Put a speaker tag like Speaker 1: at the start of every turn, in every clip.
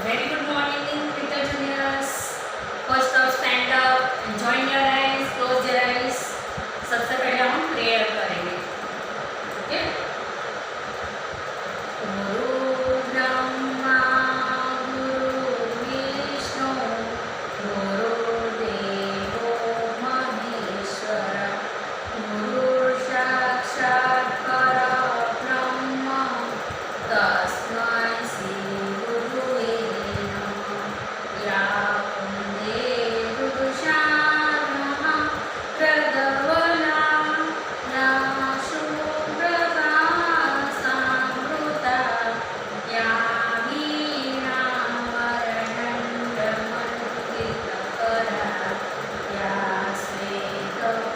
Speaker 1: Very good morning, little juniors. First up, stand up and join your eyes, close your eyes. सबसे पहले हम prayer करेंगे. Okay. गुरु ब्रह्मा गुरु विष्णु गुरु देवो महेश्वरा गुरु साक्षात् परब्रह्म तस्मै श्री गुरुवे नमः. या वन्दे गुरुशानः प्रदवना या शुभ्रता समृता या वीणा वरदण्डमण्डितकरा या श्वेतपद्मासना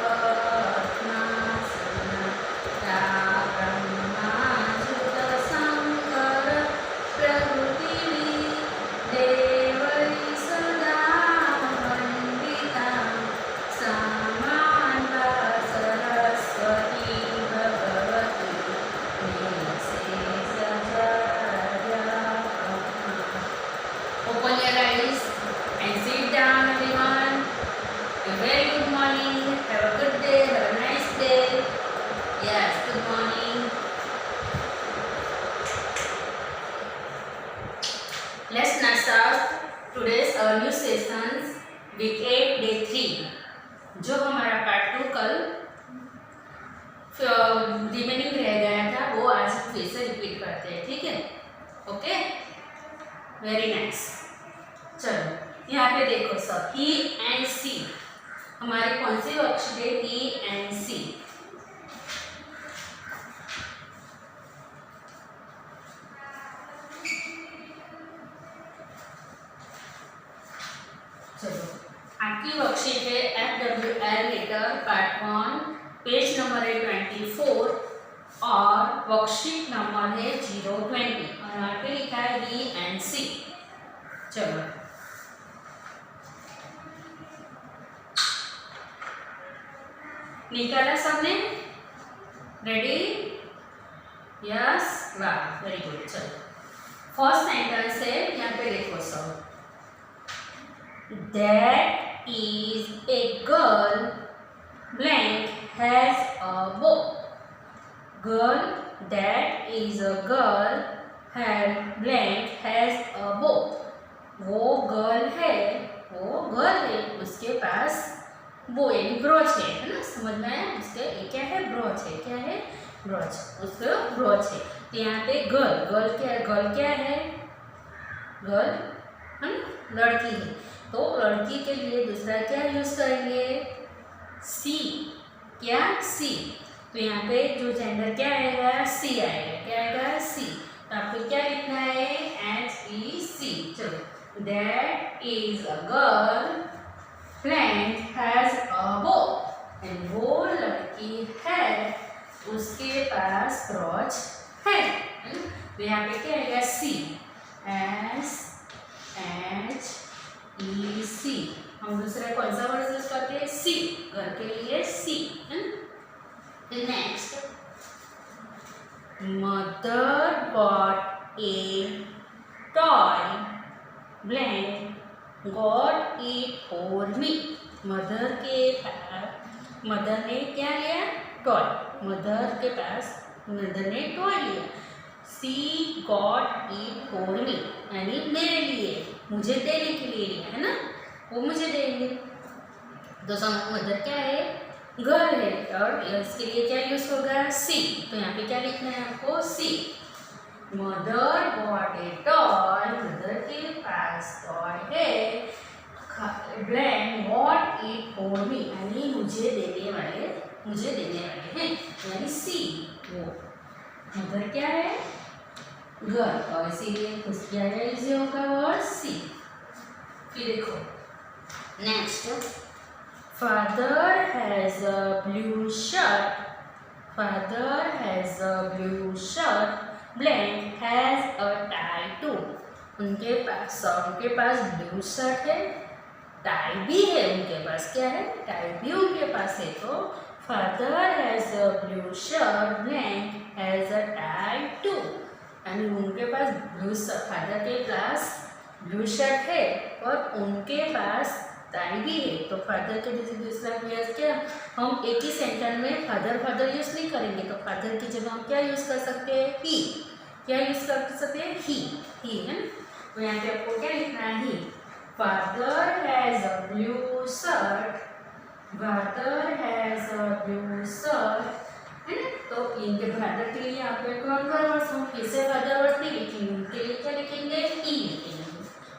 Speaker 1: या ब्रह्माच्युतशङ्कर प्रभृतिः देवैः सदा Vandita समान्ता Saraswati Bhagwati निःशेषजाड्यापहा. Open your eyes and sit down, everyone. A very good morning. Have a good day. Have a nice day. Yes, good morning. Let's now start today's new sessions week 8 day 3. जो हमारा पार्ट 2 कल remaining रह गया था वो आज फिर से रिपीट करते हैं. ठीक है. ओके. Very nice. चलो यहाँ पे देखो सब ही एंड सी हमारे कौन से वर्कशीट है. He and she. चलो आपकी वर्कशीट है FWL letter part 1 page number है 24 और वर्कशीट नंबर है 020 और यहाँ पे लिखा है ही एंड सी. चलो निकाला सबने. रेडी. यस. वाह वेरी गुड. चलो फर्स्ट सेंटेंस है यहाँ पे देखो सब. That is a girl blank has a bow. Girl, that is a girl has blank has a bow. वो गर्ल है उसके पास बो यानी ब्रोच है ना. समझ में आया. उसके क्या है ब्रोच है. क्या है ब्रोच. उसका ब्रोच है. तो यहाँ पे गर्ल क्या है. गर्ल है लड़की है. तो लड़की के लिए दूसरा क्या यूज करेंगे. सी. क्या सी. तो यहाँ पे जो जेंडर क्या आएगा सी आएगा. क्या आएगा सी. तो आपको क्या लिखना है HEC. चलो that is a girl plant has a बो. एंड वो लड़की है उसके पास ब्रोच है. तो यहाँ पे क्या आएगा सी. SHEC. हम दूसरा कौन सा वर्ड यूज करते हैं. सी. घर के लिए she. Next. Mother got a toy blank got it for me. Mother ने क्या लिया टॉय. मदर ने टॉय लिया. She got it for me यानी मेरे लिए मुझे देने के लिए लिया है ना. वो मुझे देंगे. तो मदर क्या है गर्ल है और इसके लिए क्या यूज होगा सी. तो यहाँ पे क्या लिखना है आपको she. Mother got a toy. Mother के पास टॉय है. Blank got it for me यानी मुझे देने वाले हैं यानी सी. वो मदर क्या है गर्ल और इसीलिए उसकी यूज होगा वर्ड सी. फिर देखो next. Father has a blue shirt. Blank has a tie too. उनके पास ब्लू शर्ट है. टाई भी है उनके पास. क्या है टाई भी उनके पास है. तो Father has a blue shirt. Blank has a tie too. यानी उनके पास ब्लू फादर के पास ब्लू शर्ट है और उनके पास टाई भी है। तो फादर के जैसे दूसरा क्रिया क्या, हम एक ही सेंटेंस में फादर फादर यूज नहीं करेंगे। तो फादर की जगह हम क्या यूज कर सकते हैं, ही। क्या यूज कर सकते हैं, ही है ना। तो यहाँ पे आपको क्या लिखना है, he. Father has a blue shirt, father has a blue shirt, है ना। तो इनके फादर के लिए आप कौन सा वर्ड, हम फिर से फादर वर्ड नहीं लिखेंगे, उनके लिए क्या लिखेंगे, ही लिखेंगे।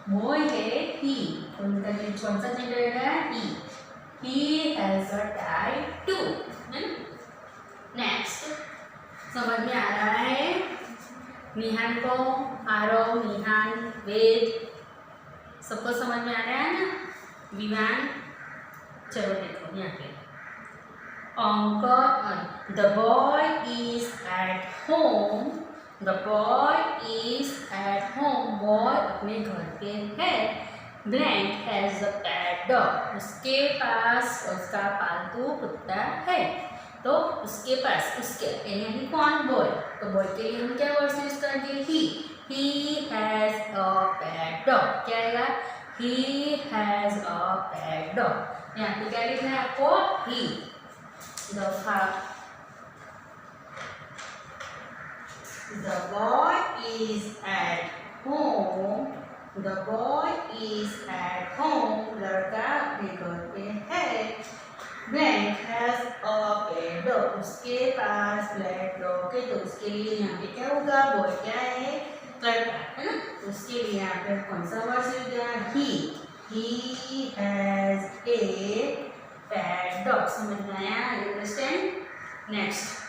Speaker 1: बॉय है ही, उनका जो कौन सा जेंडर है, he has a tie too, है ना। नेक्स्ट, समझ में आ रहा है निहान को, आरव, निहान, वेद, सबको समझ में आ रहा है ना, विवान। चलो देखो यहाँ पे, uncle, the boy is at home, the boy is at home, boy अपने घर पे है। Blank has a pet dog, उसके पास उसका पालतू कुत्ता है। तो उसके पास, उसके यानी कौन, बॉय। तो बॉय के लिए हम क्या वर्ड यूज करेंगे, ही हैज अ पेट डॉग। क्या आएगा, ही हैज अ पेट डॉग। यहाँ पे क्या लिखना है आपको, ही। The boy is at home. The boy is at home. लड़का अपने घर पे है। Blank has a pet dog. उसके पास ब्लैक डॉग है। तो उसके लिए यहाँ पे क्या होगा, बॉय क्या है, लड़का है ना। उसके लिए यहाँ पे कौन सा वर्ड यूज किया, ही। He has a pet dog. समझ में आया, understand. Next,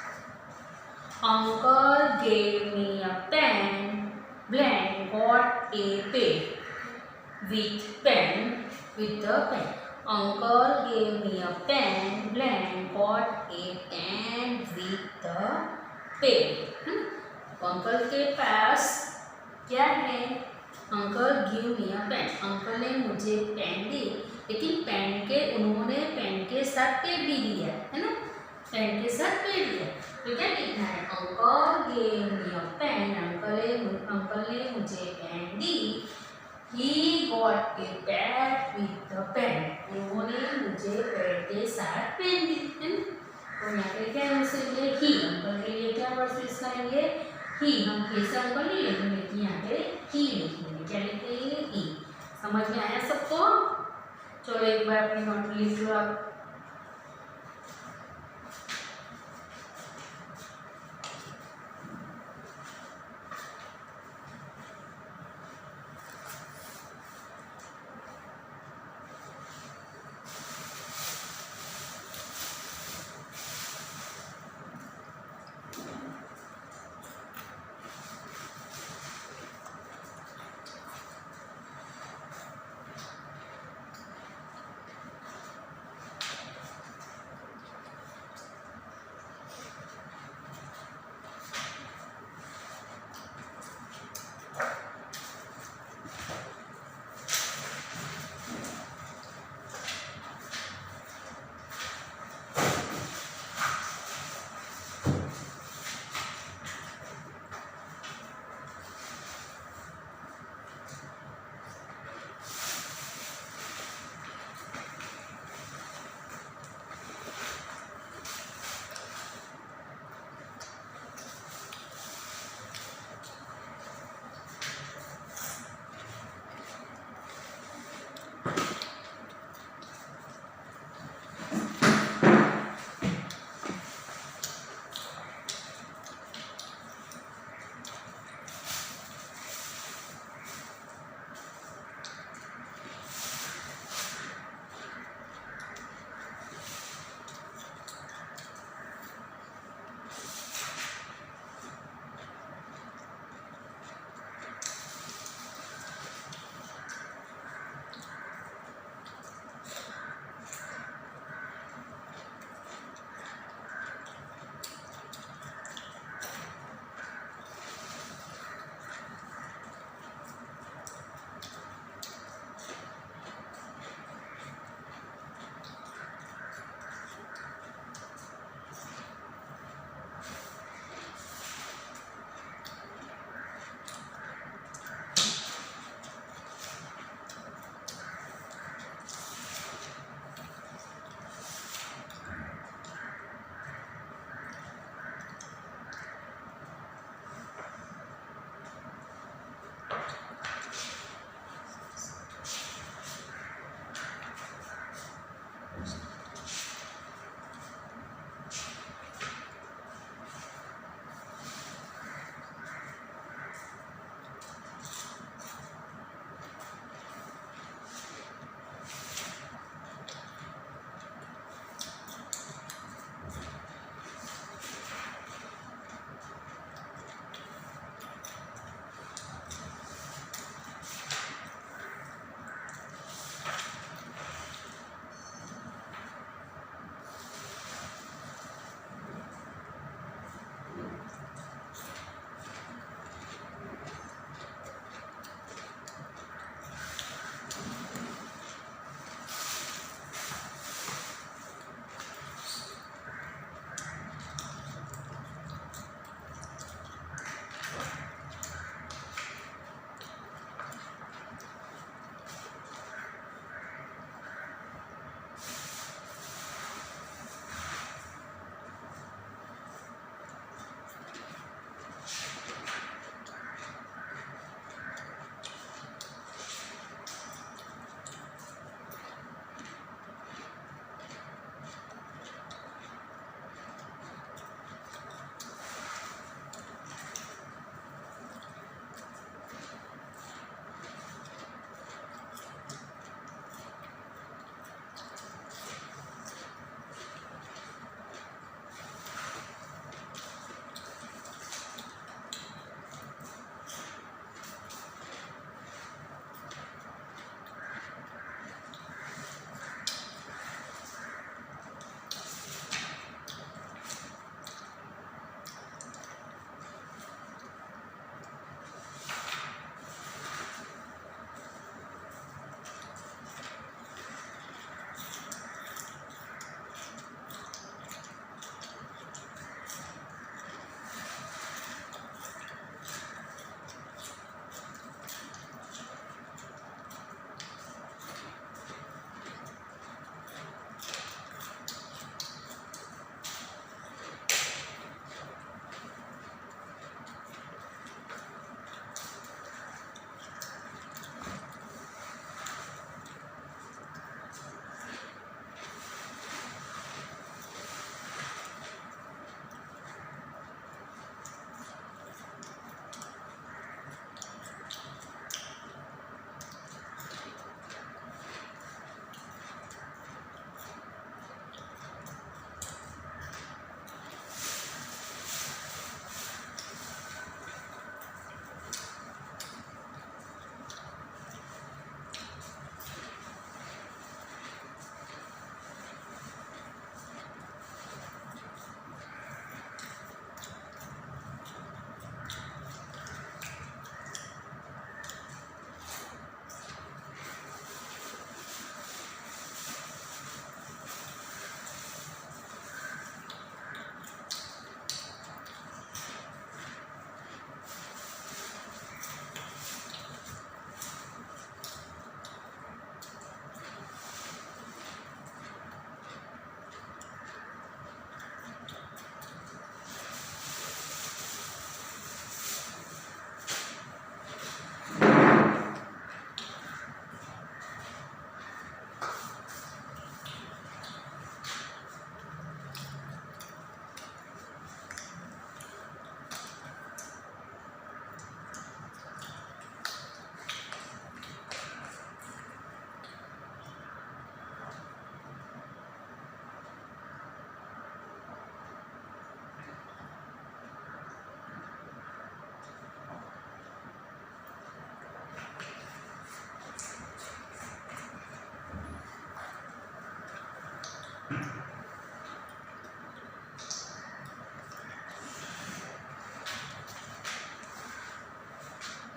Speaker 1: Uncle gave me a pen, blank got a pen, with the pen. Uncle gave me a pen, blank got a pen with the pen. Uncle के पास क्या है, uncle give me a pen, uncle ने मुझे pen दी, लेकिन उन्होंने pen के साथ pen भी दिया, है ना। पेन के साथ पेन दिया, तो क्या लिखना है, uncle gave me a pen, uncle ने मुझे पेन दी। He got a bat with the pen, उन्होंने मुझे पेन के साथ पेन दी, है ना। तो यहाँ पे क्या यूज करेंगे, ही। अंकल के लिए क्या वर्ड यूज करेंगे, ही। हम फिर से अंकल नहीं लिखेंगे, लेकिन यहाँ पे ही लिखेंगे। क्या लिखेंगे, ही। समझ में आया सबको। चलो एक बार अपनी नोट लिख लो आप।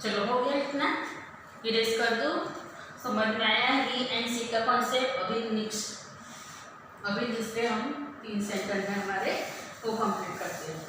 Speaker 1: चलो हो गया इतना, इरेज कर दो। समझ में आया ही एंड सी का कॉन्सेप्ट। अभी दूसरे हम 3 सेंटेंस हैं हमारे, वो कंप्लीट करते हैं।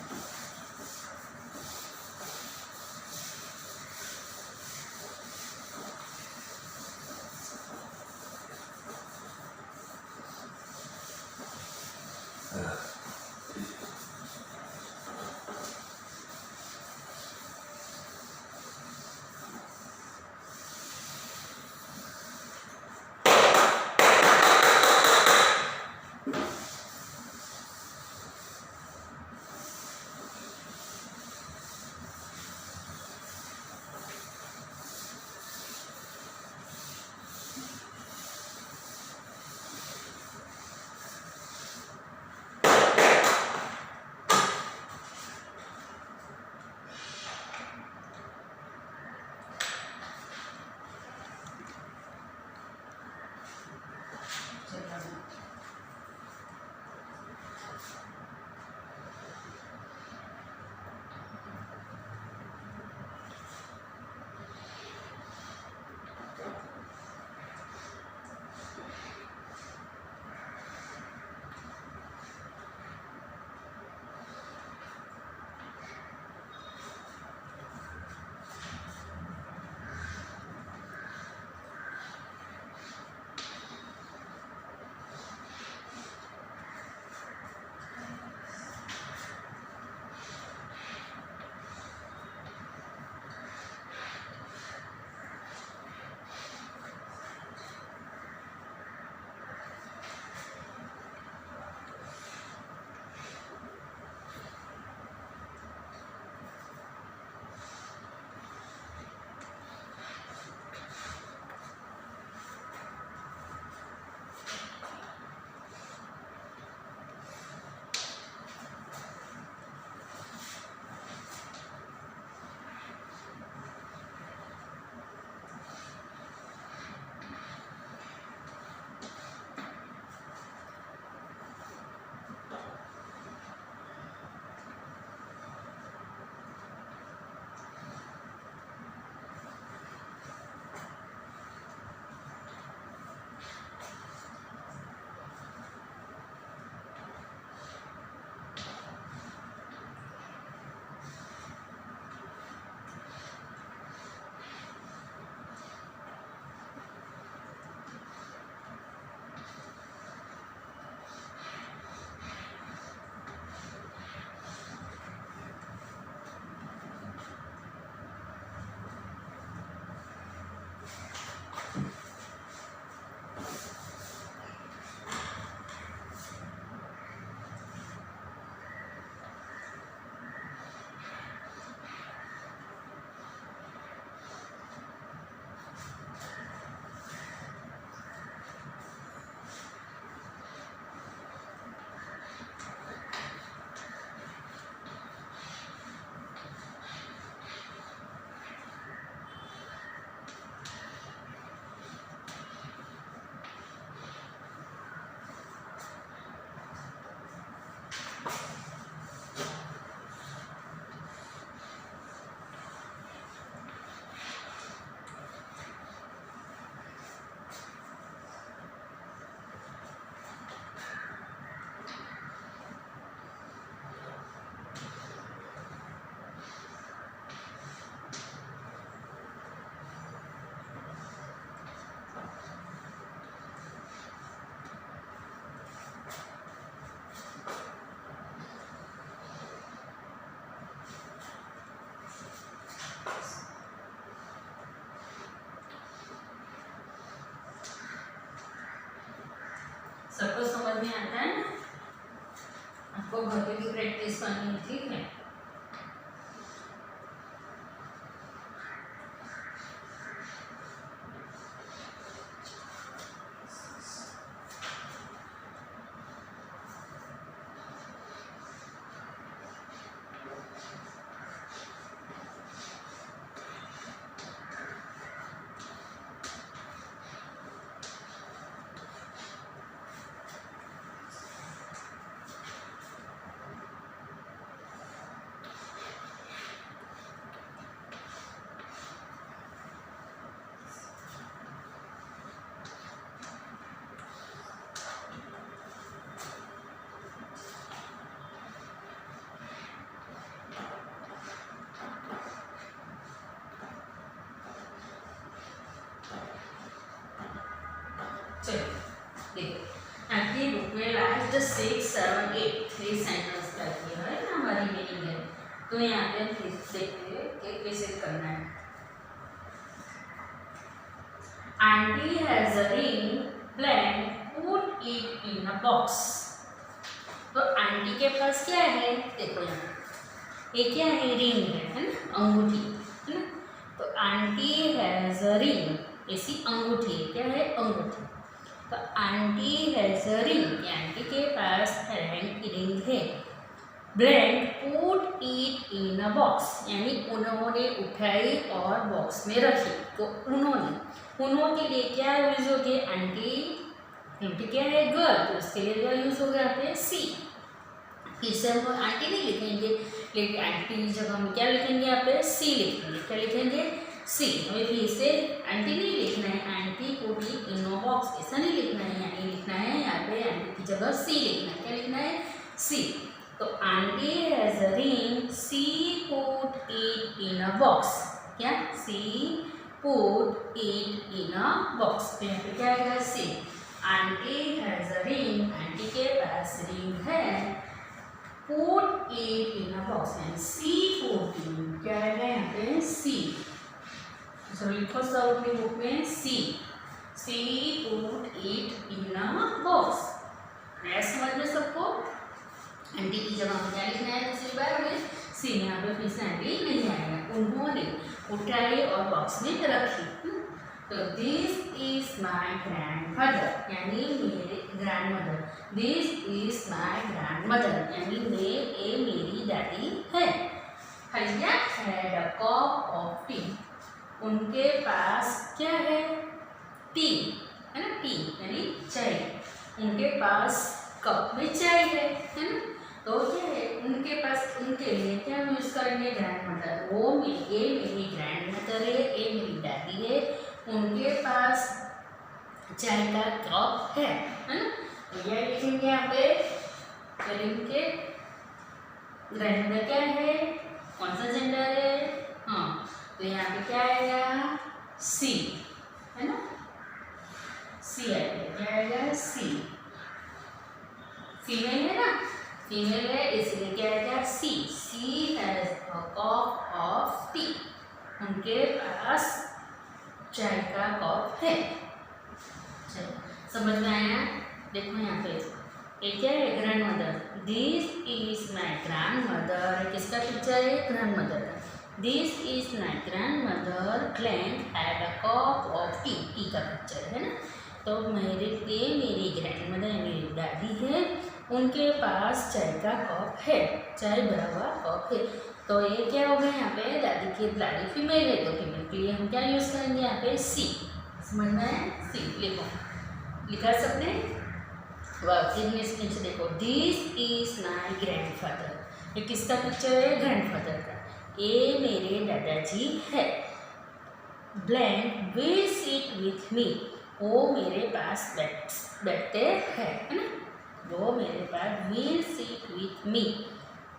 Speaker 1: सबको समझ में आता है ना? आपको घर पे भी प्रैक्टिस करनी है, ठीक है? तो 6, 7, 8 3 सेंटेंस करती है ना हमारी मीनिंग है। तो यहाँ पे देखते हैं कि कैसे करना है। Aunty has a ring blank put it in a box. तो आंटी के पास क्या है, देखो यहाँ ये क्या है, रिंग है ना, अंगूठी है ना। तो आंटी हैज अ रिंग, ऐसी अंगूठी है, क्या है, अंगूठी। तो aunty has a ring, aunty के पास रिंग है। Blank put it in a box, यानी उन्होंने उठाई और बॉक्स में रखी। तो उन्होंने के लिए क्या यूज हो गया, आंटी, आंटी क्या है, गर्ल, तो उसके लिए क्या यूज हो गया यहाँ पे सी। फिर से हम आंटी नहीं लिखेंगे, लेकिन आंटी की जगह हम क्या लिखेंगे, यहाँ पे सी लिखेंगे। क्या लिखेंगे, सी। हमें फिर से आंटी नहीं लिखना है, aunty put it in a box ऐसा नहीं लिखना है, यानी लिखना है यहाँ पे आंटी की जगह सी लिखना है। क्या लिखना है, सी। तो aunty has a ring, she put it in a box. क्या, she put it in a box. तो यहाँ पे क्या आएगा, she. Aunty has a ring, aunty के पास रिंग है। Put it in a box, यानी सी पुट, क्या आएगा यहाँ पे, सी। चलो लिखो सब अपनी बुक में, she put it in a box. नया समझ में सबको। आंटी की जगह हमें क्या लिखना है, दूसरी बार हमें सी में, यहाँ पे फिर से आंटी नहीं आएगा, उन्होंने उठाई और बॉक्स में रखी। तो दिस इज माई ग्रैंडफादर, यानी मेरे grandmother. This is my grandmother, यानी मेरी दादी है। हैया had a cup of tea, उनके पास क्या है, टी है ना, टी यानी चाय। उनके पास कप में चाय है ना। तो क्या है, उनके पास, उनके लिए क्या यूज करेंगे, ग्रैंडमदर। ये मेरी ग्रैंडमदर है, ये मेरी दादी है, उनके पास चाय का कप है ना। तो यह लिखेंगे यहाँ पे, करेंगे ग्रैंडमदर क्या है, कौन सा जेंडर है, हाँ, तो यहाँ पे क्या आएगा, सी है ना, सी आएगा। क्या आएगा, सी। फीमेल है ना, फीमेल है, इसलिए क्या आएगा, she. She has a cup of tea, उनके पास चाय का कप है। चलो समझ में आया। देखो यहाँ पे ये क्या है, grand mother. This is my grand mother, किसका पिक्चर है, ग्रैंड मदर का। This is my grandmother blank had a cup of T, T का पिक्चर है ना। तो मेरी ग्रैंड मदर मेरी दादी है, उनके पास चाय का कप है, चाय भरा हुआ कप है। तो ये क्या हो गया, यहाँ पे दादी फीमेल है, तो फीमेल के लिए हम क्या यूज करेंगे, यहाँ पे सी। समझ में आया, सी लिखो, लिखा सबने। नीचे देखो, दिस इज माई ग्रैंडफादर, ये किसका पिक्चर है, ग्रैंडफादर का। ये मेरे दादाजी है। ब्लैंक विल सिट विथ मी, वो मेरे पास बैठते हैं है ना। वो मेरे पास विल सिट विथ मी,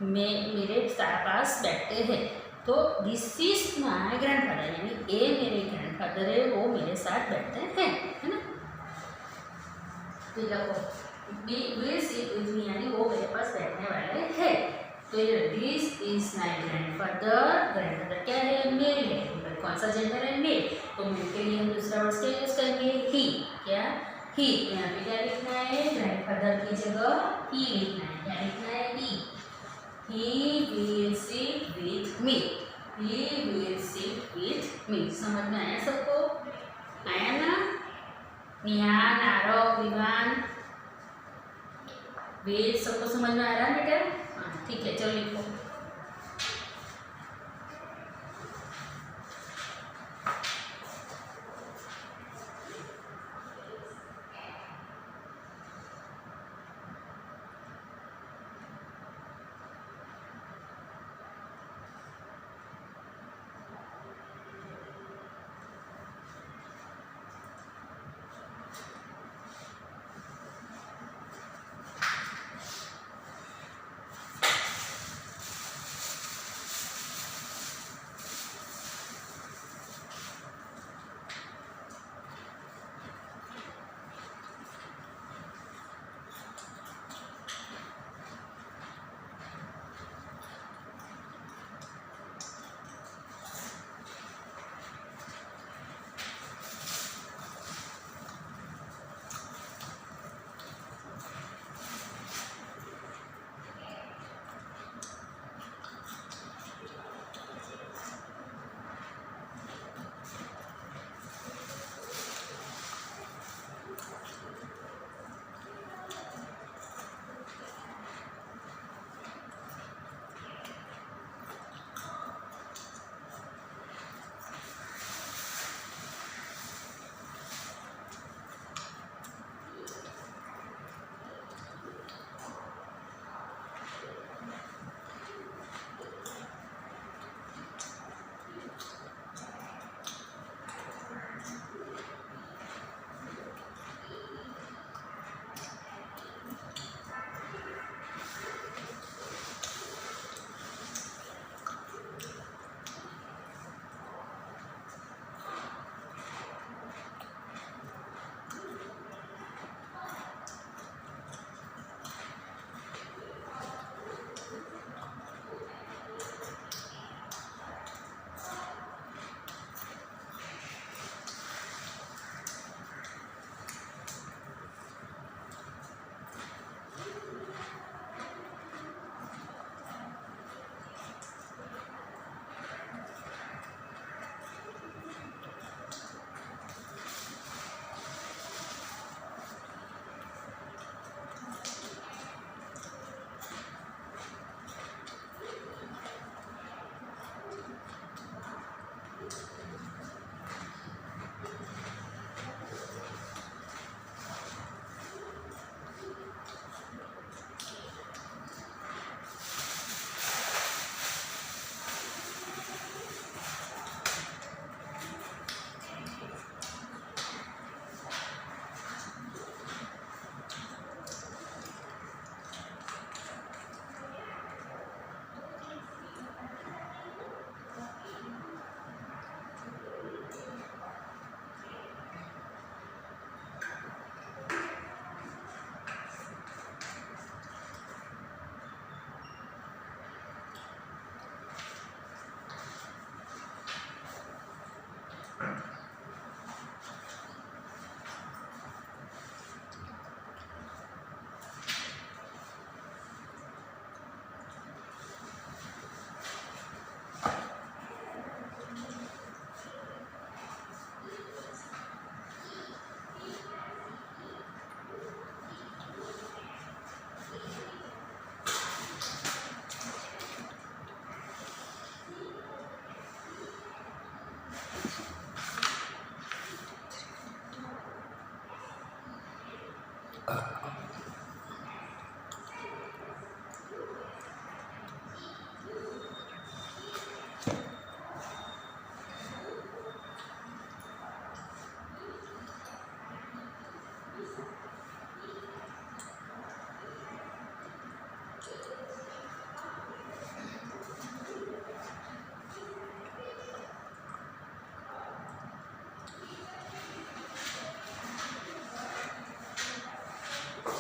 Speaker 1: मेरे पास बैठते हैं। तो दिस इज माई ग्रैंडफादर, यानी ये मेरे ग्रैंडफादर है, वो मेरे साथ बैठते हैं है ना। तो देखो विल सिट विथ मी, यानी वो मेरे पास बैठने वाले हैं। तो ये this is my grandfather, grandfather क्या है, मेल है, कौन सा जेंडर है, मेल। तो मेल के लिए हम दूसरा वर्ड क्या यूज करेंगे, ही। क्या, ही। तो यहाँ पे क्या लिखना है, ग्रैंडफादर की जगह ही लिखना है। क्या लिखना है, he. He will sit with me, he will sit with me. समझ में आया सबको, आया ना। निहान, आरव, विमान, वेद सबको समझ में आ रहा है बेटा, हाँ ठीक है, चलो लिखो।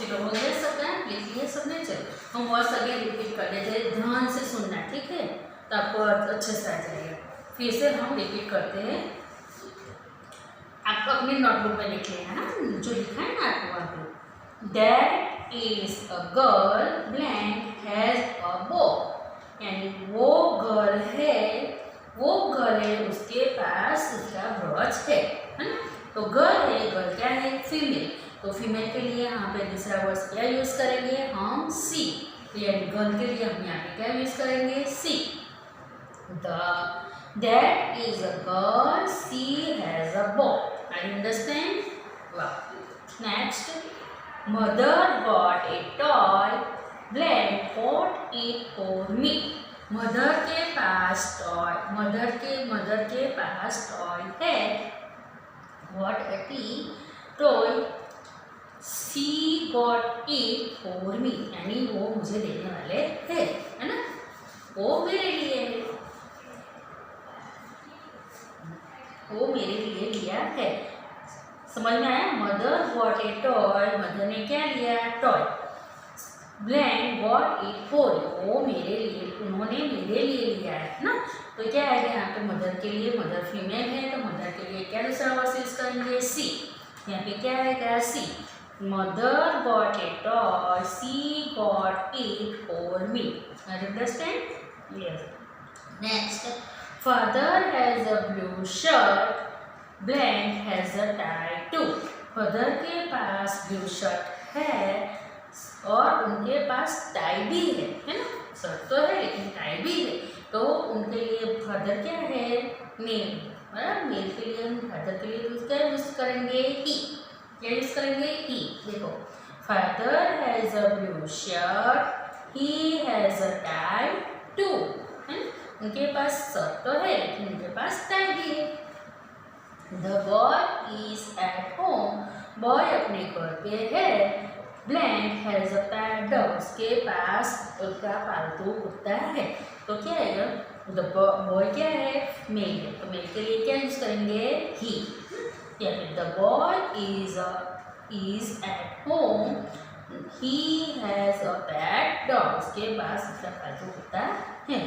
Speaker 1: चलो हो गया सबका, लिख लिया सबने। चलो हम वर्ड्स अगेन रिपीट कर लेते हैं, ध्यान से सुनना है, ठीक है, तो आपको अच्छे से आ जाएगा। फिर से हम रिपीट करते हैं। आपको अपनी नोटबुक में लिख लेना है जो लिखा है ना आपको वहाँ पे। That is a girl blank has a बो, यानी वो गर्ल है उसके पास उसका ब्रश है ना। तो गर्ल है, गर्ल क्या है, फीमेल। तो फीमेल के लिए यहाँ पे दूसरा वर्ड क्या यूज करेंगे हम, सी। यानी गर्ल के लिए हम यहाँ पे क्या यूज करेंगे, सी। That is a girl, she has a boy. I understand? Wow. Next, mother got a toy, blank bought it for me. Mother के पास टॉय, मदर के पास टॉय है। What a toy, she got it for me, यानी वो मुझे देने वाले हैं, है ना, वो मेरे लिए है, वो मेरे लिए लिया है। समझ में आया? Mother got a toy, mother ने क्या लिया, toy. Blank got it for, वो मेरे लिए, उन्होंने मेरे लिए लिया है ना। तो क्या आएगा यहाँ पे मदर के लिए, मदर फीमेल है तो मदर के लिए क्या दूसरा वर्ड यूज करेंगे, सी। यहाँ पे क्या आएगा, she. Mother got a toy, she got it for me. Understand? Yes. Next, Father has a blue shirt, blank has a tie too. Father के पास ब्लू शर्ट है और उनके पास टाई भी है ना। शर्ट तो है लेकिन टाई भी है, तो उनके लिए फादर क्या है, मेल, बराबर। मेल के लिए हम फादर के लिए क्या यूज करेंगे, ही। क्या यूज करेंगे, ही। देखो, father has a blue shirt, he has a tie too, है ना। उनके पास शर्ट तो है लेकिन उनके पास टाई भी है। The boy is at home, boy अपने घर पे है। Blank has a pet dog, उसके पास उसका पालतू कुत्ता है। तो क्या है, द बॉय क्या है, मेल है, तो मेल के लिए क्या यूज करेंगे, ही। या फिर the boy is at home, he has a pet dog, उसके पास उसका पालतू कुत्ता है।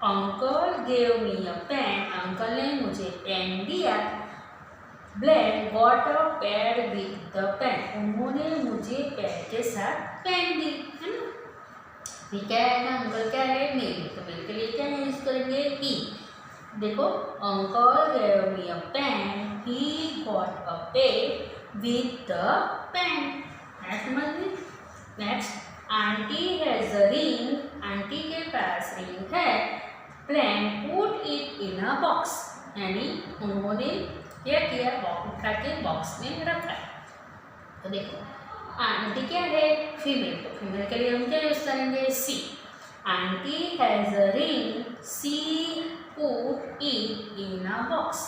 Speaker 1: Uncle gave me a pen, uncle ने मुझे पेन दिया। Blank got a pad with the pen, उन्होंने मुझे पेन के साथ पेन दी, है ना। फिर क्या है ना, अंकल क्या है, मेल, तो मेल के लिए क्या यूज करेंगे, ही। देखो, uncle gave me a pen, he got a pen with the pen. समझ में? Next, aunty has a ring, aunty के पास रिंग है। Blank put it in a box, यानी उन्होंने क्या किया, उठा के बॉक्स में रखा। तो देखो, आंटी क्या है, फीमेल, तो फीमेल के लिए हम क्या यूज करेंगे, she. Aunty has a ring, she put it in a box.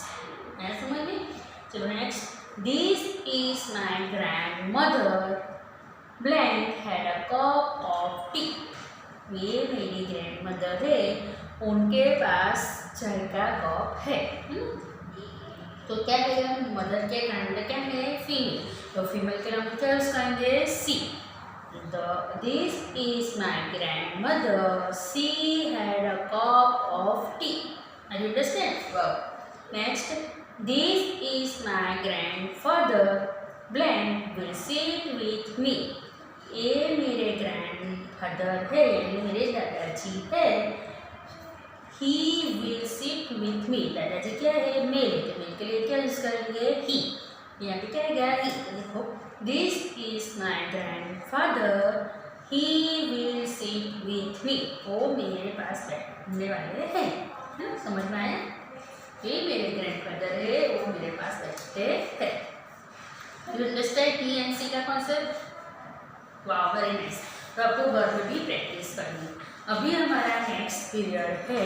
Speaker 1: है समझ में? चलो next, this is my grandmother, blank had a cup of tea, ये मेरी ग्रैंड मदर है, उनके पास चाय का कप है। तो क्या है, मदर के ग्रैंड क्या है, फीमेल, तो फीमेल के लिए हम क्या यूज करेंगे, she. This is my grandmother, she had a cup of tea. Are you understand? Next, this is my grandfather, blank will sit with me, ये मेरे ग्रैंड फादर है, यानी मेरे दादाजी है। He will sit with me, दादाजी क्या है, मेल, तो मेल के लिए क्या यूज करेंगे, ही। यहाँ पे क्या है, ही। देखो, this is my grand father, he will sit with मी, वो मेरे पास बैठने वाले हैं, है ना। समझ में आया? ये मेरे ग्रैंड फादर है, वो मेरे पास बैठते हैं। यू अंडरस्टैंड ही एंड सी गया कॉन्सेप्ट? वाह, वेरी नाइस। तो आपको घर में भी प्रैक्टिस करनी है। अभी हमारा नेक्स्ट पीरियड है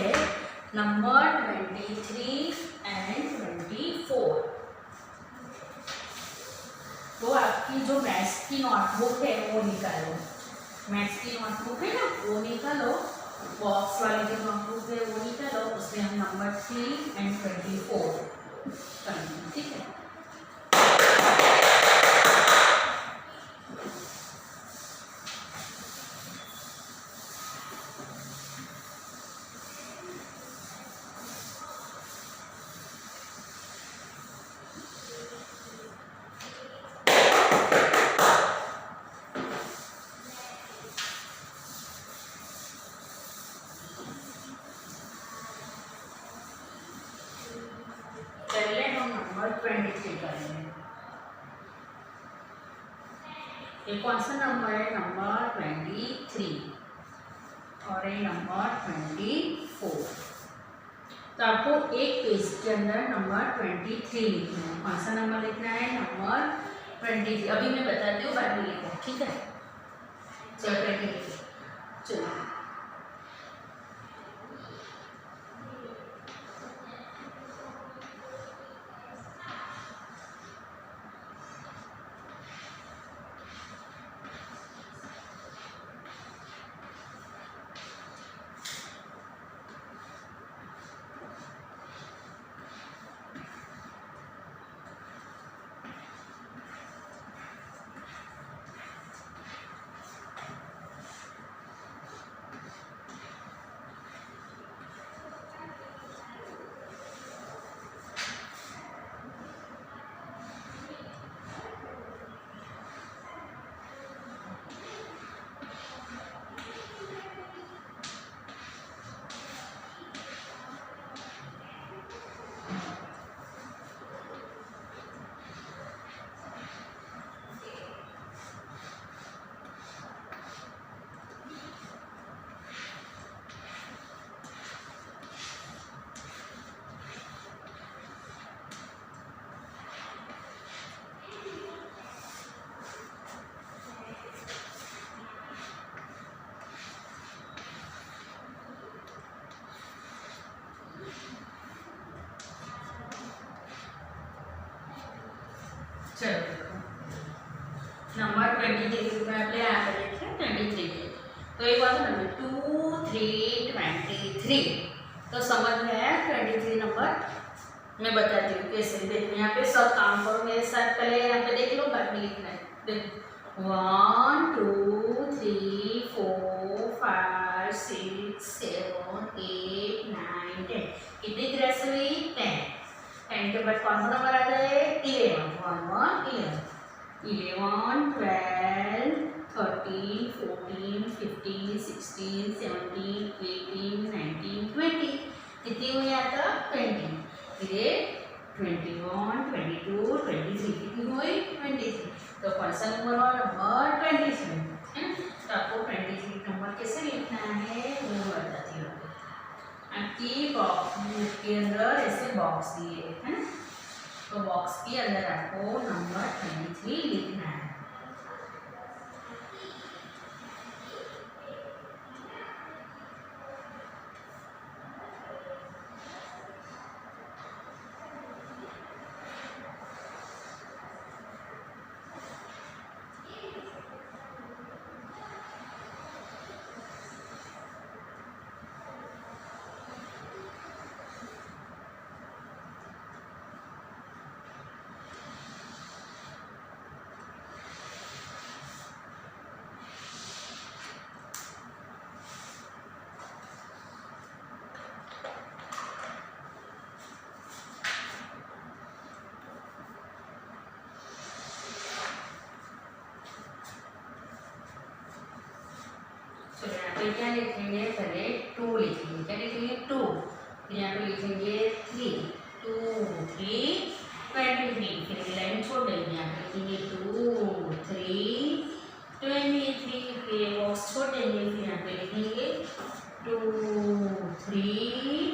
Speaker 1: नंबर 23 एंड 24। तो आपकी जो मैथ्स की नोटबुक है वो निकालो। मैथ्स की नोटबुक है ना, वो निकालो। बॉक्स वाली जो नोटबुक है वो निकालो। उसमें हम नंबर 3 एंड 24 करेंगे, ठीक है। पहले हम नंबर 23 करेंगे। ये कौन सा नंबर है? नंबर 23 और ये नंबर 24। तो आपको एक पेज के अंदर नंबर 23 लिखना है। कौन सा नंबर लिखना है? नंबर 23। अभी मैं बताती हूँ, बाद में लिखो, ठीक है। चलो 23, चलो नंबर 23 में આપણે આ કરીએ છીએ 23 तो एक बात नंबर 2 3 23। तो समझ में आया 23 नंबर? मैं बताती हूँ कैसे। देखो यहाँ पे सब काम करो मेरे साथ। पहले यहाँ पे देख लो, बाद में लिखना है। देखो 1 2 3 4 5 6 7 8 9 10। कितनी तरह से हुई? 10। 10 के बाद कौन सा नंबर आ जाए? 11। 1 1 11 11 12 13 14 15 16 17 18 19 20। कितनी हुई आता? 20। फिर 21 22 23। कितनी हुई? 23। तो कौन सा नंबर हुआ? नंबर 23 है ना। तो आपको 23 नंबर कैसे लिखना है वो बताती हूँ। आपकी बॉक्स के अंदर ऐसे बॉक्स दिए है ना, तो बॉक्स के अंदर आपको नंबर 23 लिखना है। तो यहाँ पे क्या लिखेंगे? पहले 2 लिखेंगे। क्या लिखेंगे? 2। फिर यहाँ पे लिखेंगे 3 2 3 23। फिर लाइन छोड़ देंगे। यहाँ पे लिखेंगे 2 3 23। फिर बॉक्स छोड़ देंगे। फिर यहाँ पे लिखेंगे 2 3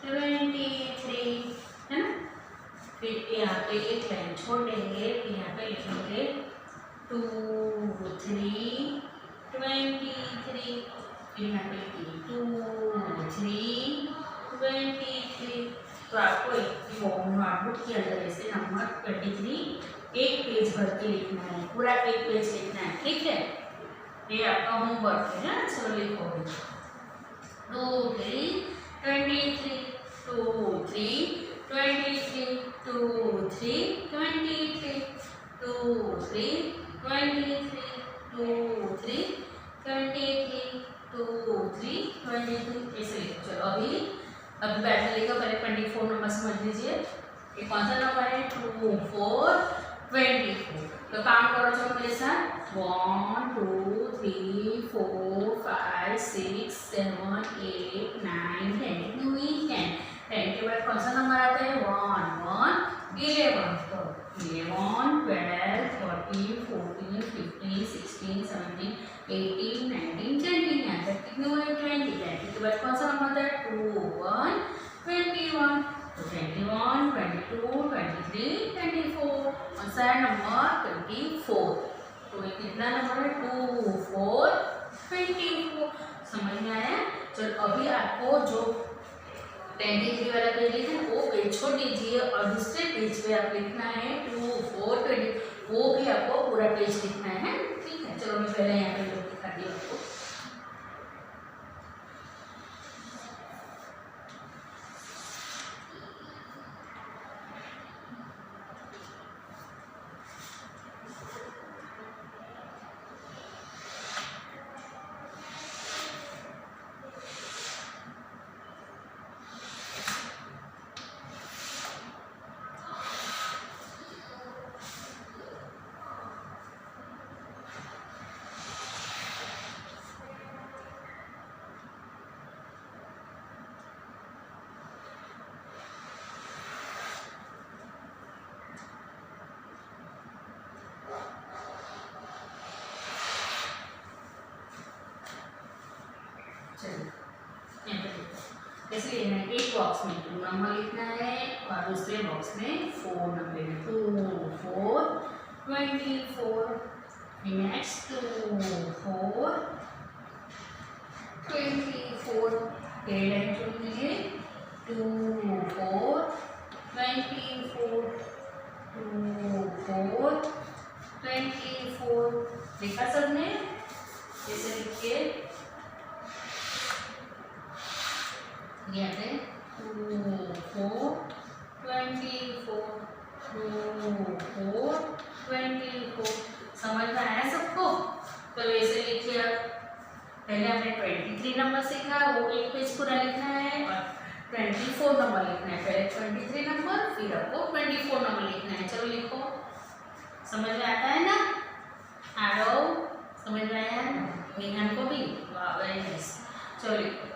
Speaker 1: 23 है ना। फिर यहाँ पे एक लाइन छोड़ देंगे। फिर यहाँ पे लिखेंगे 2 3 23 फिर यहाँ पे 2 3 23। तो आपको एक नोटबुक के अंदर ऐसे नंबर 23 एक पेज भर के लिखना है, पूरा एक पेज लिखना है, ठीक है। ये आपका होमवर्क है ना, चलो लिखो। 2 3 23 2 3 23 2 3 23 2 3 23 2 3 23 2 3 23 ऐसे लिखो। चलो अभी बैठ लिखो, पहले 24 नंबर समझ लीजिए। ये कौन सा नंबर है? 2 4 24। तो काम करो चलो मेरे साथ। 1 2 3 4 5 6 7 8 9 10 10 के बाद कौन सा नंबर आता है? 1 1 11। तो 11 12 13 14 15 16 17 18 19 20। यहाँ तक कितने हुए? 20। 20 के बाद कौन सा नंबर आता है? 2 1 21। तो 21 22 23 24। कौन सा है नंबर? 24। तो ये कितना नंबर है? 2 4 24। समझ में आया? चलो अभी आपको जो 23 वाला पेज लिखा है वो पेज छोड़ दीजिए और दूसरे पेज पे आप लिखना है 2 4 20। वो भी आपको पूरा पेज लिखना है, ठीक है। चलो मैं पहले यहाँ पे लोग दिखाती हूँ आपको। कैसे लेना है? एक बॉक्स में 2 नंबर लिखना है और दूसरे बॉक्स में 4 नंबर लेना है। 2 4 24। नेक्स्ट 2 4 24। ये लाइन चुनिए। 2 4 24 2 4 24। लिखा सबने? जैसे लिखिए यहाँ पे 2 4 24 2 4 24। समझ में आया सबको? तो ऐसे लिखिए आप। पहले हमने 23 नंबर सीखा, वो एक पेज पूरा लिखना है और 24 नंबर लिखना है। पहले 23 नंबर फिर आपको 24 नंबर लिखना है। चलो लिखो। समझ में आता है ना? आरो समझ में आया? निहान को भी? वाह वेरी नाइस। चलो लिखो।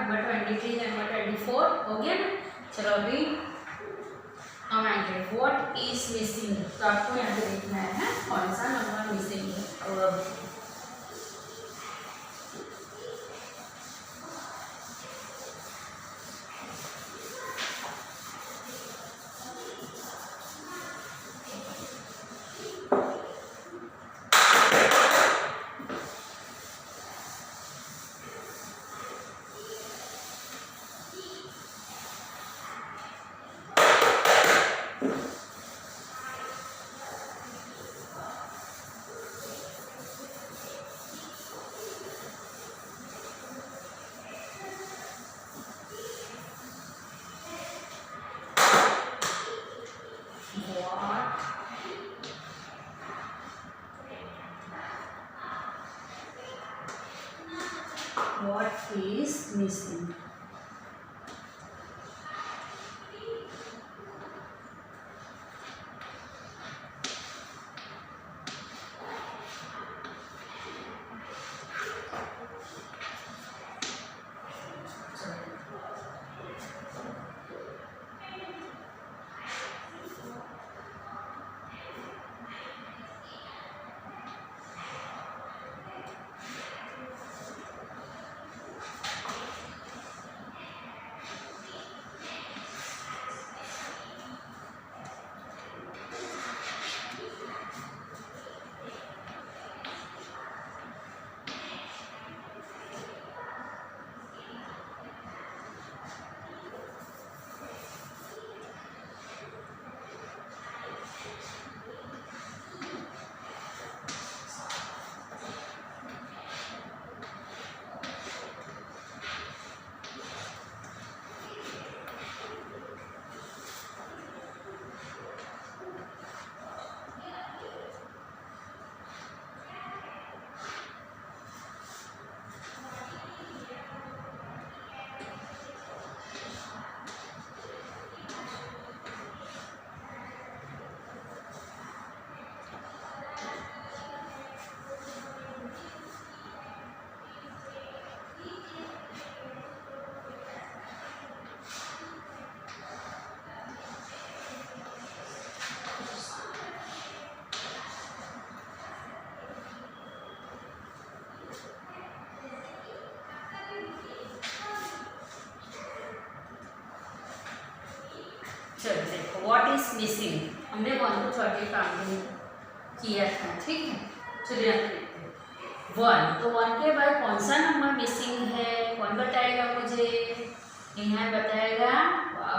Speaker 1: नंबर 23, नंबर 24 हो गया ना। चलो अभी हम आएंगे व्हाट इज मिसिंग। तो आपको यहाँ पे देखना है कौन सा नंबर मिसिंग है। और what is missing? चलो देखो व्हाट इज मिसिंग, हमने 1 to 30 काउंटिंग किया था, ठीक है। चलिए यहाँ पे देखते हैं 1। तो 1 के बाद कौन सा नंबर मिसिंग है, कौन बताएगा मुझे? निहाल बताएगा।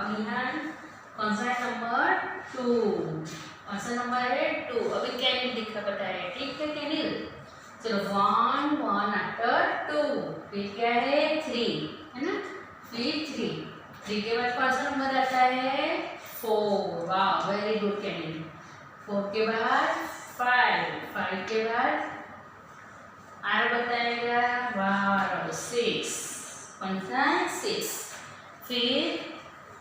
Speaker 1: निहाल कौन सा नंबर 2, कौन सा नंबर है 2। अभी कैनिल दिखा बताया, ठीक है कैनिल। चलो 1 1 आफ्टर 2, फिर क्या है 3, है ना। फिर 3 के बाद कौन सा नंबर आता है 4। वाह वेरी गुड कैनिल। 4 के बाद 5 के बाद आर बताएगा। वाह 6, कौन सा 6। फिर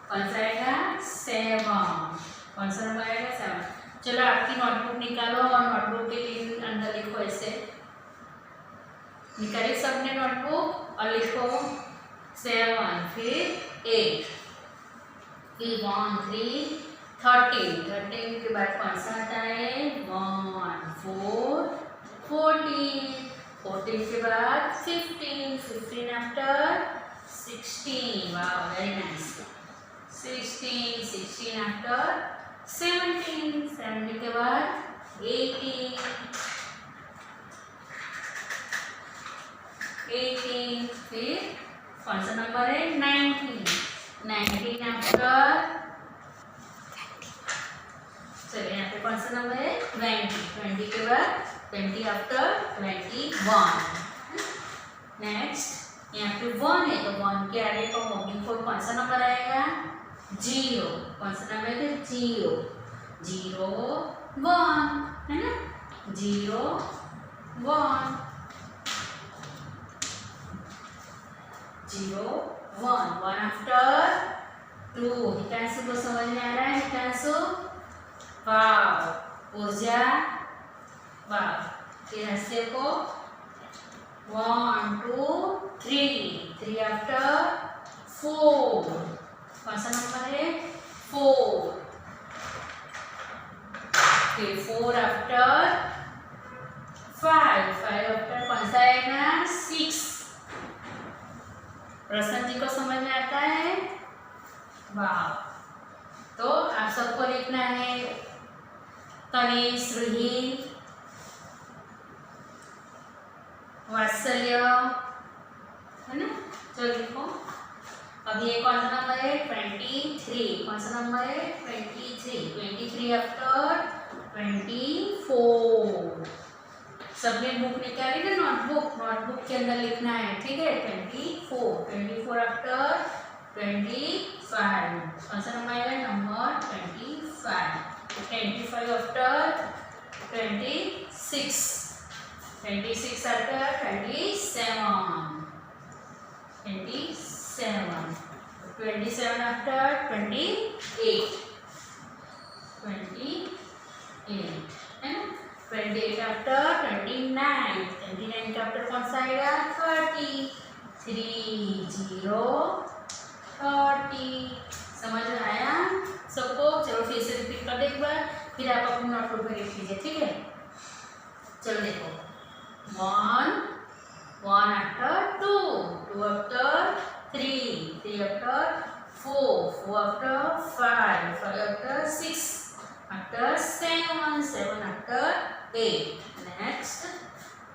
Speaker 1: कौन सा आएगा 7, कौन सा नंबर आएगा 7। चलो आपकी नोटबुक निकालो और नोटबुक के लिए अंदर लिखो ऐसे। निकालिए सबने नोटबुक और लिखो 7, फिर 8, फिर 1 3 13 के बाद कौन सा आता है 1 4 14 के बाद 15 आफ्टर 16। वाह वेरी नाइस। 16 आफ्टर 17 के बाद 18 फिर कौन सा नंबर है 19 आफ्टर। चलिए यहाँ पे कौन सा नंबर है 20 के बाद 20 आफ्टर 21। नेक्स्ट यहाँ पे 1 है, तो 1 के आगे का मोटिंग फोर कौन सा नंबर आएगा 0। कौन सा नंबर है 0 1, है ना। 0 1 0 1 आफ्टर 2। हितांशु को समझ में आ रहा है हितांशु? वाह ऊर्जा, वाह। फिर हंसते को 1 2 3 3 आफ्टर 4, कौन सा नंबर है 4, फिर 4 आफ्टर 5, 5 आफ्टर कौन सा आएगा 6। प्रश्न जी को समझ में आता है? वाह। तो आप सबको लिखना है तनिष, रूही, वात्सल्य, है ना? चलो लिखो। अब ये कौन सा नंबर है 23, कौन सा नंबर है 23, 23 आफ्टर 24। सबने बुक निकाली ना, नोटबुक, नोटबुक के अंदर लिखना है, ठीक है 24, 24 आफ्टर 25, कौन सा नंबर आएगा नंबर 25, 25 आफ्टर 26, 26 आफ्टर 27, 27, 27 आफ्टर 28, 28 है ना, 28 आफ्टर 29, 29 का आफ्टर कौन सा आएगा 30, 30, 30। समझ में आया सबको? चलो फिर से रिपीट कर दे एक बार, फिर आप अपनी नोटबुक में लिख लीजिए, ठीक है? चलो देखो 1, 1 after 2, 2 after 3, 3 after 4, 4 after 5, 5 आफ्ter 6, after 7, 7 after 8. Next,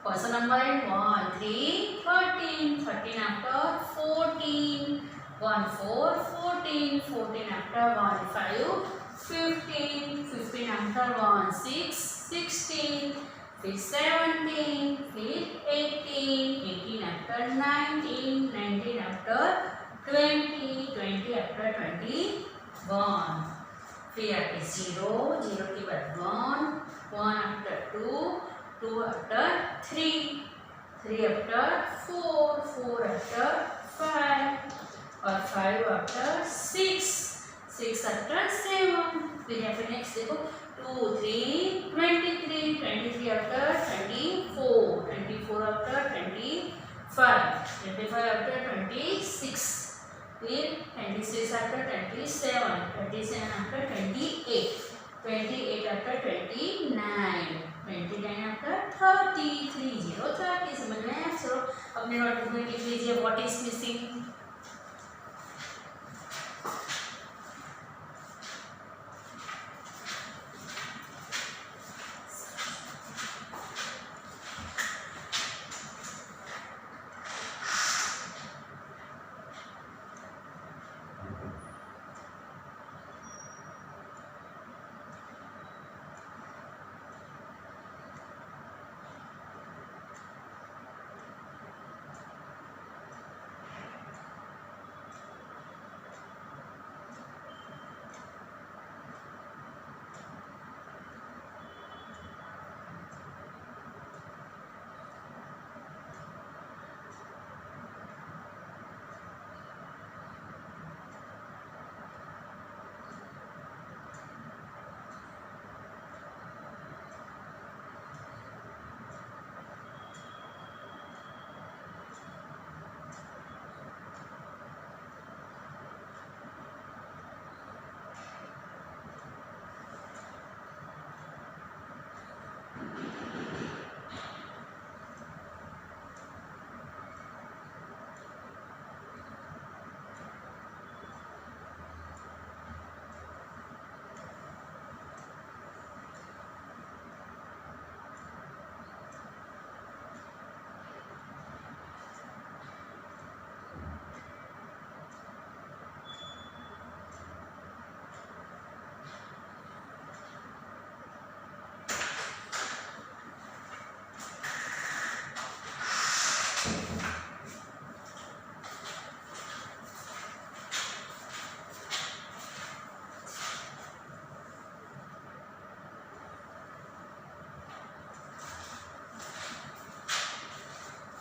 Speaker 1: कौन सा नंबर है 1, 3, 13, 13 after 14, 1, 4, 14, 14 after 1, 5, 15, 15 after 1, 6, 16, फिर 17, फिर 18, 18 after 19, 19 after 20, 20 after 21, फिर आके 0, 0 के बाद 1, 1 आफ्टर 2, 2 आफ्टर 3, 3 आफ्टर 4, 4 आफ्टर 5 और 5 आफ्टर 6, 6 आफ्टर 7, फिर यहाँ पे नेक्स्ट देखो 2, 3, 23, 23 आफ्टर 24, 24 आफ्टर 25, 25 आफ्टर 26, फिर 26 after 27, 27 after 28, 28 after 29, 29 after 30, 30, 30। समझ में आया? चलो अपने नोटबुक में लिख लीजिए व्हाट इज मिसिंग।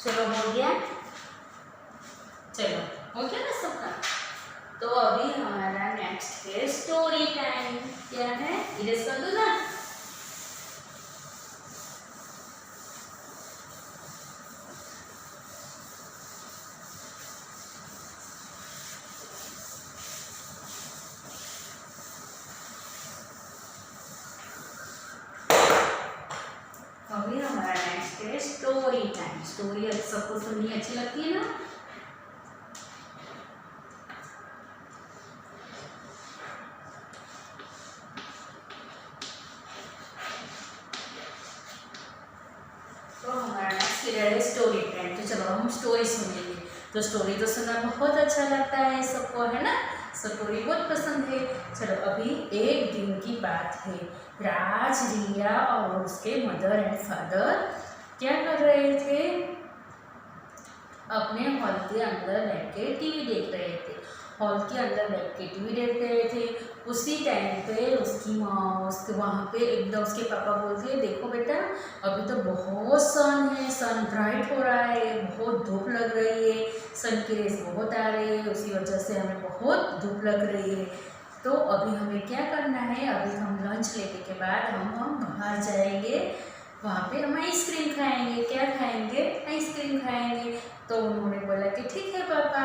Speaker 1: चलो हो गया, चलो हो गया ना सबका। तो अभी हमारा नेक्स्ट है स्टोरी टाइम। क्या है इरेज कर दो ना। स्टोरी सबको सुननी अच्छी लगती है ना। तो हमारा नेक्स्ट पीरियड है स्टोरी टाइम। तो चलो हम स्टोरी सुनेंगे। तो स्टोरी तो सुनना बहुत अच्छा लगता है सबको, है ना, स्टोरी बहुत पसंद है। चलो अभी एक दिन की बात है। राज, रिया और उसके मदर एंड फादर क्या कर रहे थे, अपने हॉल के अंदर बैठ के टीवी देख रहे थे। हॉल के अंदर बैठ के टीवी देख रहे थे। उसी टाइम पे उसकी माँ उसके वहाँ पे एकदम उसके पापा बोलते हैं, देखो बेटा अभी तो बहुत सन है, सन ब्राइट हो रहा है, बहुत धूप लग रही है, सन की रेस बहुत आ रही है, उसी वजह से हमें बहुत धूप लग रही है। तो अभी हमें क्या करना है, अभी हम लंच लेने के बाद हम बाहर जाएंगे, वहाँ पे हम आइसक्रीम खाएंगे। क्या खाएंगे, आइसक्रीम खाएंगे। तो उन्होंने बोला कि ठीक है पापा।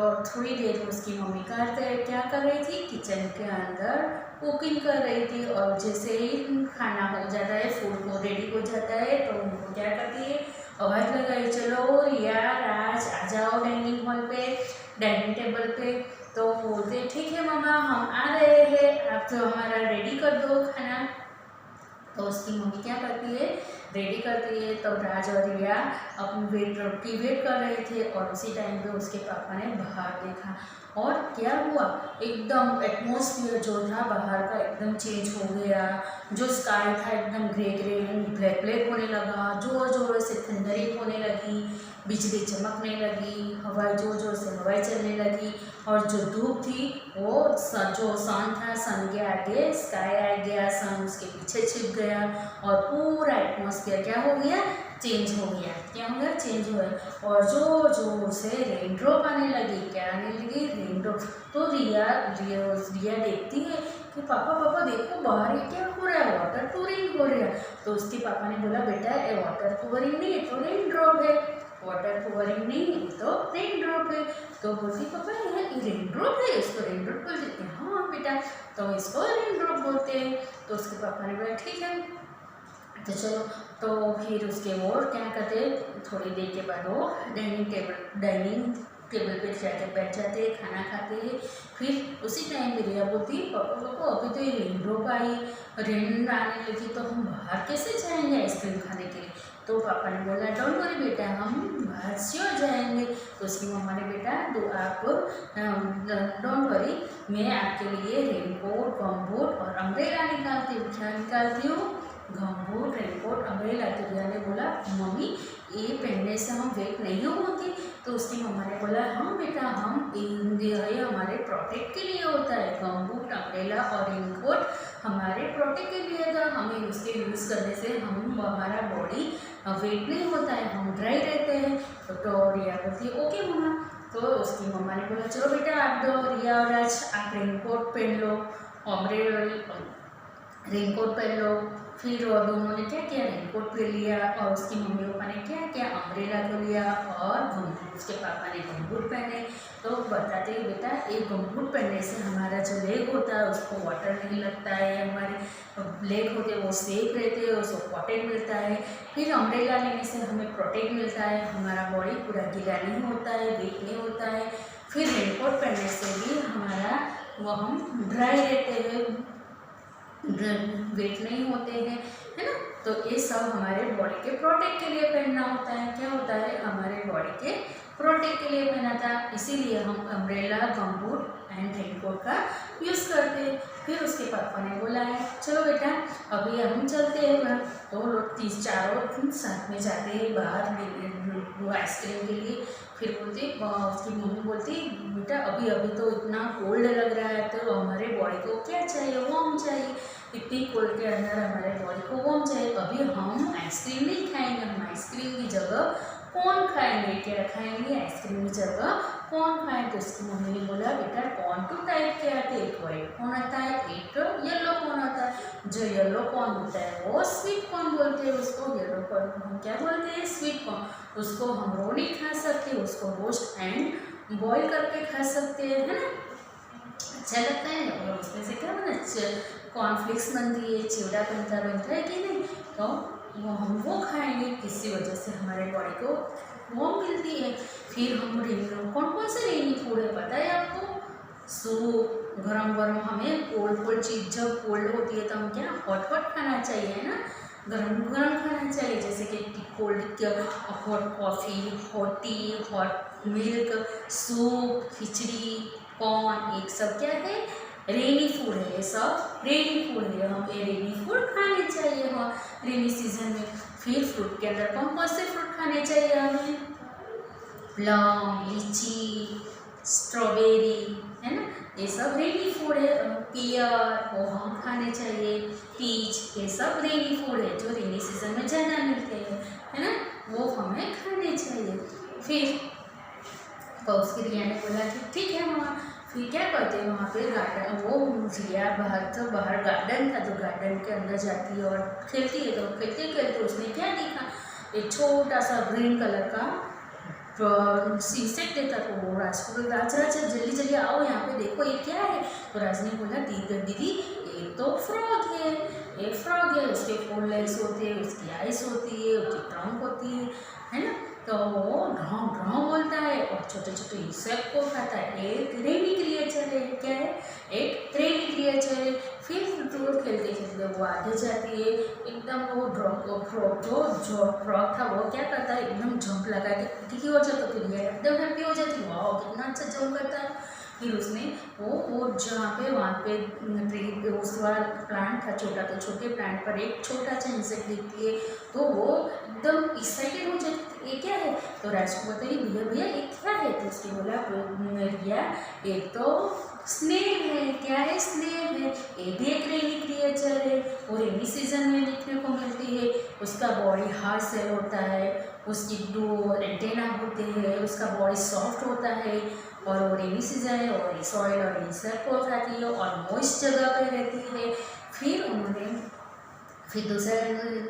Speaker 1: और थोड़ी देर में उसकी मम्मी क्या कर रही थी, किचन के अंदर कुकिंग कर रही थी। और जैसे ही खाना हो जाता है, फूड को रेडी हो जाता है, तो उनको क्या करती है, आवाज़ लगाई, चलो रिया, राज आ जाओ डाइनिंग हॉल पे, डाइनिंग टेबल पे। तो बोलते ठीक है मम्मा हम आ रहे हैं, आप तो हमारा रेडी कर दो खाना। तो उसकी मम्मी क्या करती है, रेडी करती है। तब राज और रिया अपनी वेट कर रहे थे। और उसी टाइम पे उसके पापा ने बाहर देखा। और क्या हुआ, एकदम एटमॉस्फेयर जो था बाहर का एकदम चेंज हो गया। जो स्काई था एकदम ग्रे ग्रे ब्लैक ब्लैक होने लगा, जोर जोर से थंडरिंग होने लगी, बिजली चमकने लगी, हवाएं जोर जोर से हवाएं चलने लगी। और जो धूप थी वो जो सन था, सन के आगे स्काई आ गया, सन उसके पीछे छिप गया। और पूरा एटमॉस्फेयर क्या हो गया, चेंज हो गया। क्या हो गया, चेंज हो गया। और जोर जोर से रेन ड्रॉप आने लगी। क्या आने लगी, रेन ड्रॉप। तो रिया देखती है कि पापा पापा देखो बाहर ये क्या हो रहा है, वाटर पूरिंग हो रही है। तो उसके पापा ने बोला, बेटा ये वाटर पूरिंग नहीं, ये तो रेन ड्रॉप है। वाटर पूरिंग नहीं, ये तो रेन ड्रॉप है। तो बोलती पापा ये रेन ड्रॉप है, इसको रेन ड्रॉप बोल देते हैं। हाँ बेटा, तो इसको रेन ड्रॉप बोलते हैं। तो उसके पापा ने बोला ठीक है। तो चलो, तो फिर उसके वो क्या करते, थोड़ी देर के बाद वो डाइनिंग टेबल पे जाके बैठ जाते हैं, खाना खाते हैं। फिर उसी टाइम पे रिया बोलती, पापा पापा अभी तो ये रेन ड्रॉप आई, रेन आने लगी, तो हम बाहर कैसे जाएंगे आइसक्रीम खाने के लिए। तो पापा ने बोला, डोंट वरी बेटा, हम बाहर श्योर जाएंगे। तो उसकी मम्मा ने, बेटा आप डोंट वरी, मैं आपके लिए रेनकोट, गमबूट और अम्ब्रेला निकालती हूँ। क्या निकालती हूँ, गमबूट, रेनकोट, अम्ब्रेला। तो रिया ने बोला, मम्मी ये पहनने से हम वेट नहीं होती। तो उसकी मम्मा ने बोला, हाँ बेटा, हम ये हमारे प्रोटेक्ट के लिए होता है, गमबूट, अम्ब्रेला और रेनकोट हमारे प्रोटेक्ट के लिए था। हमें उसके यूज़ करने से हमारा बॉडी वेट नहीं होता है, हम ड्राई रहते हैं। तो रिया बोलती है ओके मम्मा। तो उसकी मम्मा ने बोला, चलो बेटा आप दो, रिया और राज आप रेनकोट पहन लो, रेनकोट पहन लो। फिर दोनों ने क्या किया, रेनकोट पहन लिया। और उसकी मम्मी पापा ने क्या किया, अम्ब्रेला को लिया। और उसके पापा ने गमबूट पहने। तो बताते हैं, बेटा एक गमबूट पहनने से हमारा जो लेग होता है उसको वाटर नहीं लगता है, हमारे लेग होते हैं वो सेफ रहते हैं, उसको प्रोटेक्ट मिलता है। फिर अम्ब्रेला लेने से हमें प्रोटेक्ट मिलता है, हमारा बॉडी पूरा गीला नहीं होता है, वीक नहीं होता है। फिर रेनकोट पहनने से भी हमारा हम ड्राई रहते हैं, वेट नहीं होते हैं, है ना। तो ये सब हमारे बॉडी के प्रोटेक्ट के लिए पहनना होता है। क्या होता है, हमारे बॉडी के प्रोटेक्ट के लिए पहना था, इसीलिए हम अम्ब्रेला, गमबूट एंड रेनकोट का यूज़ करते हैं। फिर उसके पापा ने बोला है, चलो बेटा अभी हम चलते हैं घर। तो लोग 3-4 साथ में जाते हैं बाहर आइसक्रीम के लिए। फिर बोलती, उसकी मम्मी बोलती, बेटा अभी तो इतना कोल्ड लग रहा है, तो हमारे बॉडी को क्या चाहिए, वार्म चाहिए। इतनी कोल्ड के अंदर हमारे बॉडी को वार्म चाहिए। अभी हम आइसक्रीम नहीं खाएंगे, हम आइसक्रीम की जगह कॉर्न खाएंगे। क्या खाएंगे, आइसक्रीम की जगह कॉर्न खाएं। तो उसकी मम्मी ने बोला, बेटा कॉर्न 2 टाइप के आते हैं, एक वाइट कॉर्न आता है, एक येलो कॉर्न आता है। जो येलो कॉर्न होता है वो स्वीट कॉर्न बोलते हैं उसको, येलो कॉर्न हम क्या बोलते हैं, स्वीट कॉर्न। उसको हम रो नहीं खा सकते, उसको रोस्ट एंड बॉईल करके खा सकते हैं, है ना, अच्छा लगता है। और उसमें से क्या बना, कॉर्नफ्लेक्स बनती है, चिवड़ा बनता है कि नहीं। तो वो खाएंगे, किसी वजह से हमारे बॉडी को वार्म मिलती है। फिर हम कौन कौन से रेनी फूड है पता है आपको? सूप, गरम गरम, हमें कोल्ड चीज़ जब कोल्ड होती है तो हम क्या हॉट खाना चाहिए, है ना, गरम गरम खाना चाहिए, जैसे कि cold hot coffee, hot tea, hot milk, soup, khichdi, corn, एक सब क्या है, रेनी फूड है, ये सब रेनी फूड है। हम ये रेनी फूड खाने चाहिए हम रेनी सीजन में। फिर फ्रूट के अंदर कौन कौन से फ्रूट खाने चाहिए हमें? प्लम, लीची, स्ट्रॉबेरी, है ना, ये सब रेनी फूड है। पियर, वो हम खाने चाहिए। पीच, ये सब रेनी फूड है जो रेनी सीजन में ज़्यादा मिलते हैं, है ना, वो हमें खाने चाहिए। फिर उसकी रिया ने बोला कि ठीक है मम्मा। फिर क्या करते हैं वहाँ पे गार्डन, वो रिया बाहर गार्डन था, तो गार्डन के अंदर जाती है और खेलती है। तो खेलते खेलते उसने क्या देखा, एक छोटा सा ग्रीन कलर का इंसेक्ट देता। तो वो राज को राज जल्दी जल्दी आओ यहाँ पे देखो ये क्या है। तो राज ने बोला दीदी ये तो फ्रॉग है, ये फ्रॉग है, उसके 4 लेग्स होते हैं, उसकी आइस होती है, उसकी ट्रंक होती है ना। तो वो ढाँ ढाँ बोलता है और छोटे छोटे इंसेक्ट को खाता है। एक रेनी क्रिएचर है, क्या है, एक रेनी क्रिएचर है। फिर रोड खेलते खेलते वो आगे जाती है, एकदम वो फ्रॉग था वो क्या करता है, एकदम जंप लगा के आगे हो जाता, फिर ये एकदम हैप्पी हो जाती है, वाह कितना अच्छा जंप करता है। फिर उसने वो जहाँ पे वहाँ पे ट्री उस वाला प्लांट था छोटा, तो छोटे प्लांट पर एक छोटा सा इंसेक्ट दिखती है, तो वो एकदम एक्साइटेड हो जाती, ये क्या है। तो राज को बताइए भैया भैया ये क्या है। तो उसने बोला भैया ये तो स्नेल है। क्या है? स्नेल है, ये भी एक रेनी क्रिएचर है, वो रेनी सीजन में देखने को मिलती है। उसका बॉडी हार्ड सेल होता है, उसकी 2 एंटेना होते हैं, उसका बॉडी सॉफ्ट होता है, और वो रेनी सीजन है और सॉइल और इंसेक्ट को खाती है और मॉइस्ट जगह पे रहती है। फिर दूसरा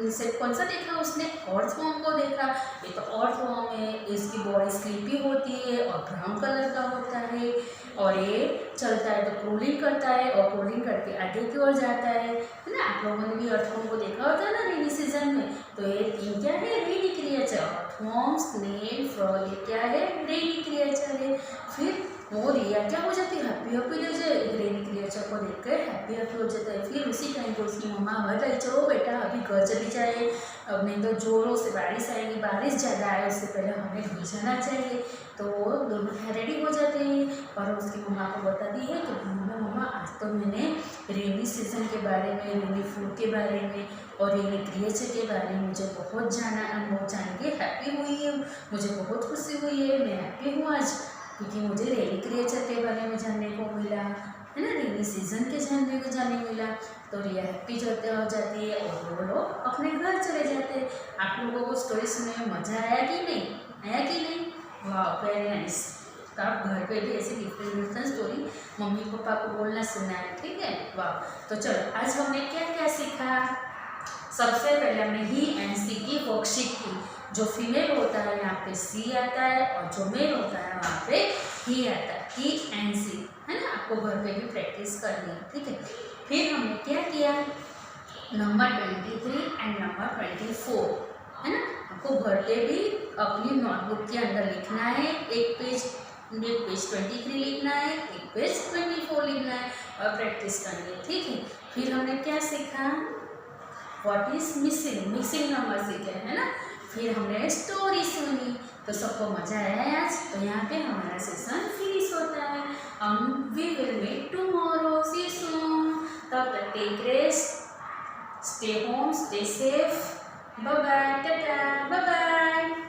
Speaker 1: इंसेक्ट कौन सा देखा उसने? अर्थवॉर्म को देखा। ये तो अर्थवॉर्म है, इसकी बॉडी स्लीपी होती है और ब्राउन कलर का होता है, और ये चलता है तो क्रोलिंग करता है, और क्रोलिंग करके आगे की ओर जाता है ना। आप लोगों ने भी अर्थवॉर्म को देखा होता है ना रेनी सीजन में। तो ये 3 क्या है? रेनी क्रिएचर, अर्थवॉर्म, स्नेल, फ्रॉग, ये क्या है? रेनी क्रिएचर है। फिर वो रिया क्या हो जाती है? हैप्पी हो जाए, रेनी क्रिएचर को देखकर हैप्पी हो जाता है। फिर उसी टाइम पर उसकी मम्मा हर रही, चलो बेटा अभी घर चली जाए, अब नहीं तो जोरों से बारिश आएगी, बारिश ज़्यादा आए उससे पहले हमें घर जाना चाहिए। तो वो दोनों रेडी हो जाते हैं और उसकी मम्मा को बताती है कि मम्मा आज तो मैंने रेनी सीजन के बारे में, रेनी फूड के बारे में और रेनी क्रिएचर के बारे में मुझे बहुत जान के हैप्पी हुई है, मुझे बहुत खुशी हुई है, मैं हैप्पी हूँ आज, क्योंकि मुझे रेनी क्रिएचर के बारे में जानने को मिला, है ना, रेनी सीजन के जानने मिला। तो रिया हैप्पी हो जाती है और वो लोग अपने घर चले जाते हैं। आप लोगों को स्टोरी सुनने में मज़ा आया कि नहीं? वाह वेरी नाइस। तो आप घर पे भी ऐसे डिफरेंट स्टोरी मम्मी पापा को बोलना सुनना है, ठीक है? वाह। तो चलो आज हमने क्या क्या सीखा। सबसे पहले हमने ही एंड सी की वर्कशीट की। जो फीमेल होता है यहाँ पे सी आता है और जो मेल होता है वहाँ पे ही आता है, ही एंड सी, है ना। आपको घर पे भी प्रैक्टिस करनी है, ठीक है। फिर हमने क्या किया, नंबर 23 एंड नंबर 24, है ना। आपको घर पे भी अपनी नोटबुक के अंदर लिखना है, एक पेज 23 लिखना है, एक पेज 24 लिखना है और प्रैक्टिस करनी है, ठीक है। फिर हमने क्या सीखा, व्हाट इज मिसिंग नंबर सीखे, है ना। फिर हमने स्टोरी सुनी। तो सबको मजा आया आज। तो यहाँ पे हमारा सेशन फिनिश होता है। हम we will meet tomorrow, see you soon. तब तक take rest, stay home, stay safe, bye bye, tata, bye bye.